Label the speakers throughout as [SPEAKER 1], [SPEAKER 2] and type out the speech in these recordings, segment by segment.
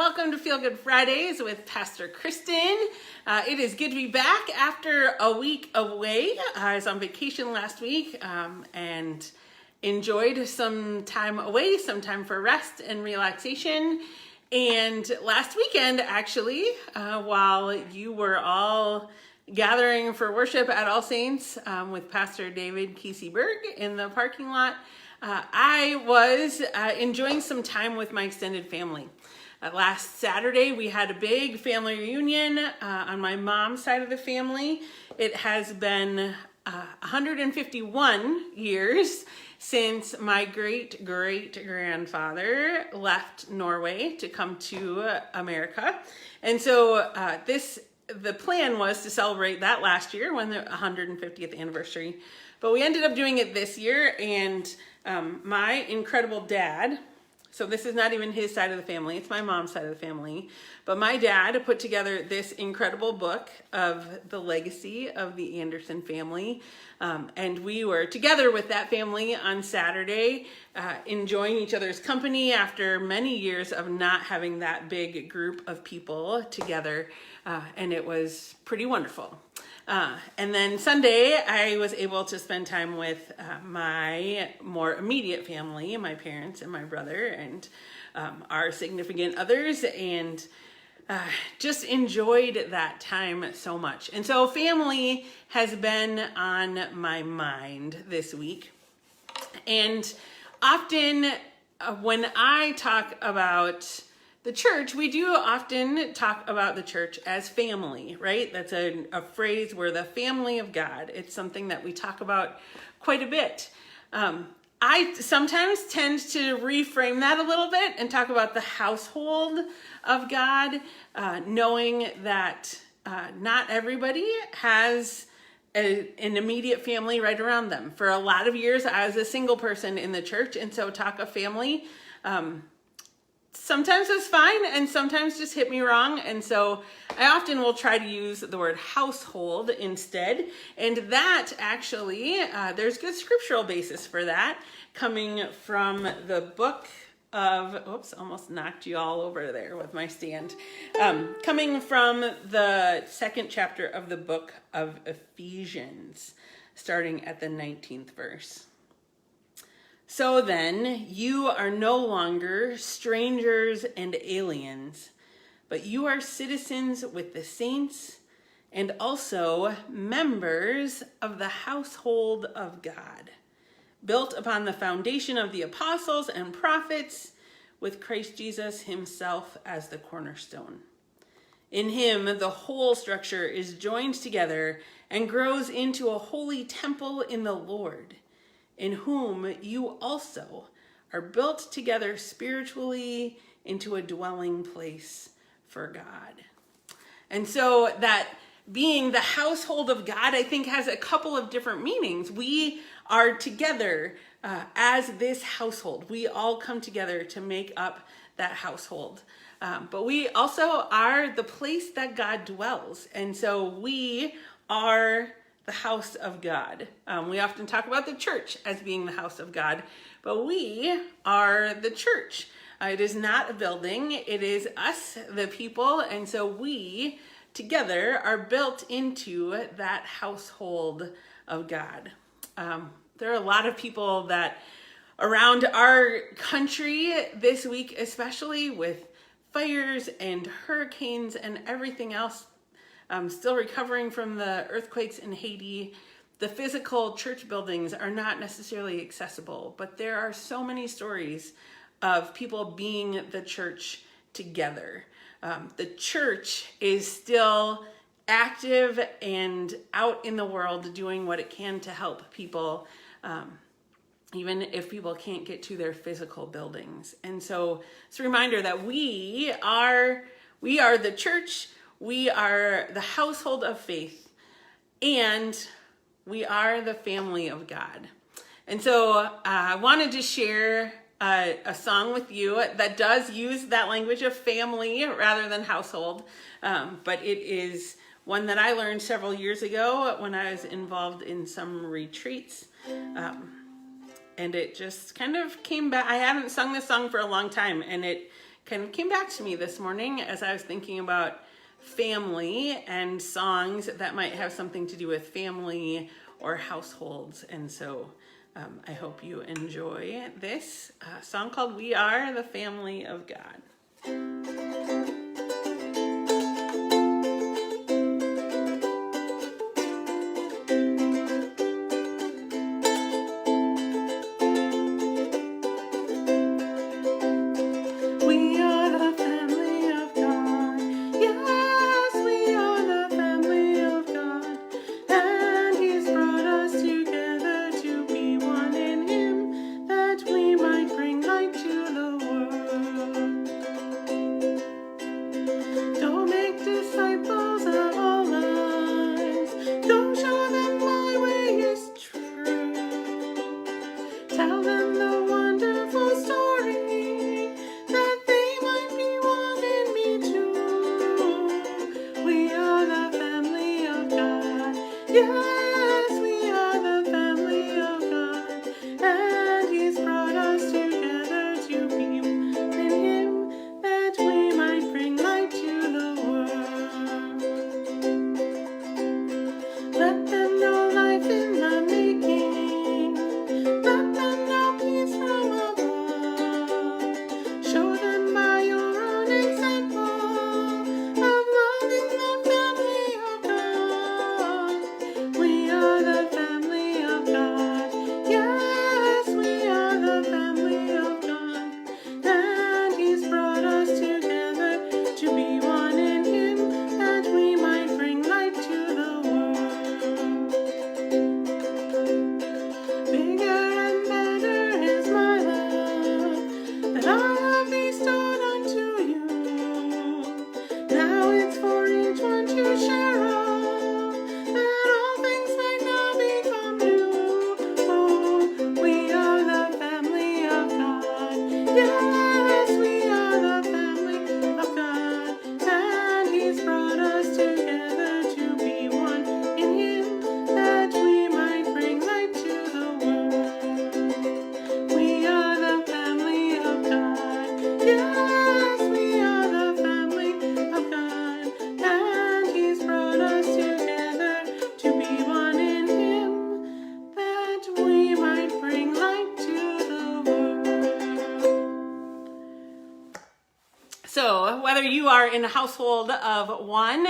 [SPEAKER 1] welcome to Feel Good Fridays with Pastor Kristin. It is good to be back after a week away. I was on vacation last week and enjoyed some time away, some time for rest and relaxation. And last weekend, actually, while you were all gathering for worship at All Saints with Pastor David Keseyberg in the parking lot, I was enjoying some time with my extended family. Last Saturday, we had a big family reunion on my mom's side of the family. It has been 151 years since my great-great-grandfather left Norway to come to America. And so the plan was to celebrate that last year, when the 150th anniversary. But we ended up doing it this year, and my incredible dad, so this is not even his side of the family, it's my mom's side of the family, but my dad put together this incredible book of the legacy of the Anderson family, and we were together with that family on Saturday, enjoying each other's company after many years of not having that big group of people together, and it was pretty wonderful. And then Sunday, I was able to spend time with my more immediate family, my parents and my brother and our significant others, and just enjoyed that time so much. And so family has been on my mind this week. And often when I talk about the church, we do often talk about the church as family, right? That's a phrase, we're the family of God. It's something that we talk about quite a bit. I sometimes tend to reframe that a little bit and talk about the household of God, knowing that not everybody has an immediate family right around them. For a lot of years, I was a single person in the church, and so talk of family sometimes it's fine and sometimes just hit me wrong. And so I often will try to use the word household instead. And that actually, there's good scriptural basis for that, coming from the book of, oops, almost knocked you all over there with my stand. Coming from the second chapter of the book of Ephesians, starting at the 19th verse. So then, you are no longer strangers and aliens, but you are citizens with the saints and also members of the household of God, built upon the foundation of the apostles and prophets, with Christ Jesus himself as the cornerstone. In him, the whole structure is joined together and grows into a holy temple in the Lord, in whom you also are built together spiritually into a dwelling place for God. And so that being the household of God, I think, has a couple of different meanings. We are together as this household. We all come together to make up that household. But we also are the place that God dwells. And so we are the house of God. We often talk about the church as being the house of God, but we are the church. It is not a building, it is us, the people, and so we together are built into that household of God. There are a lot of people that around our country this week, especially with fires and hurricanes and everything else, still recovering from the earthquakes in Haiti. The physical church buildings are not necessarily accessible, but there are so many stories of people being the church together. The church is still active and out in the world doing what it can to help people, even if people can't get to their physical buildings. And so it's a reminder that we are the church. We are the household of faith, and we are the family of God. And so I wanted to share a song with you that does use that language of family rather than household, but it is one that I learned several years ago when I was involved in some retreats. And it just kind of came back. I haven't sung this song for a long time, and it kind of came back to me this morning as I was thinking about family and songs that might have something to do with family or households. And so I hope you enjoy this song called We Are the Family of God. So whether you are in a household of one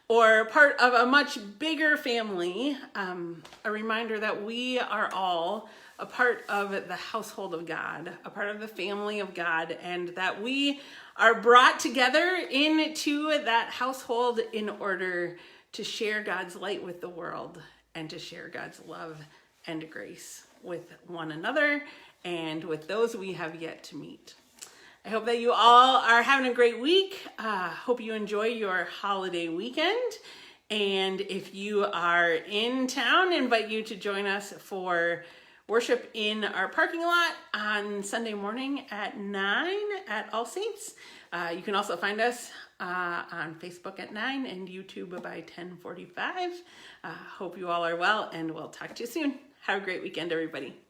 [SPEAKER 1] or part of a much bigger family, a reminder that we are all a part of the household of God, a part of the family of God, and that we are brought together into that household in order to share God's light with the world and to share God's love and grace with one another and with those we have yet to meet. I hope that you all are having a great week. Hope you enjoy your holiday weekend. And if you are in town, I invite you to join us for worship in our parking lot on Sunday morning at 9 at All Saints. You can also find us on Facebook at 9 and YouTube by 10:45. Hope you all are well, and we'll talk to you soon. Have a great weekend, everybody.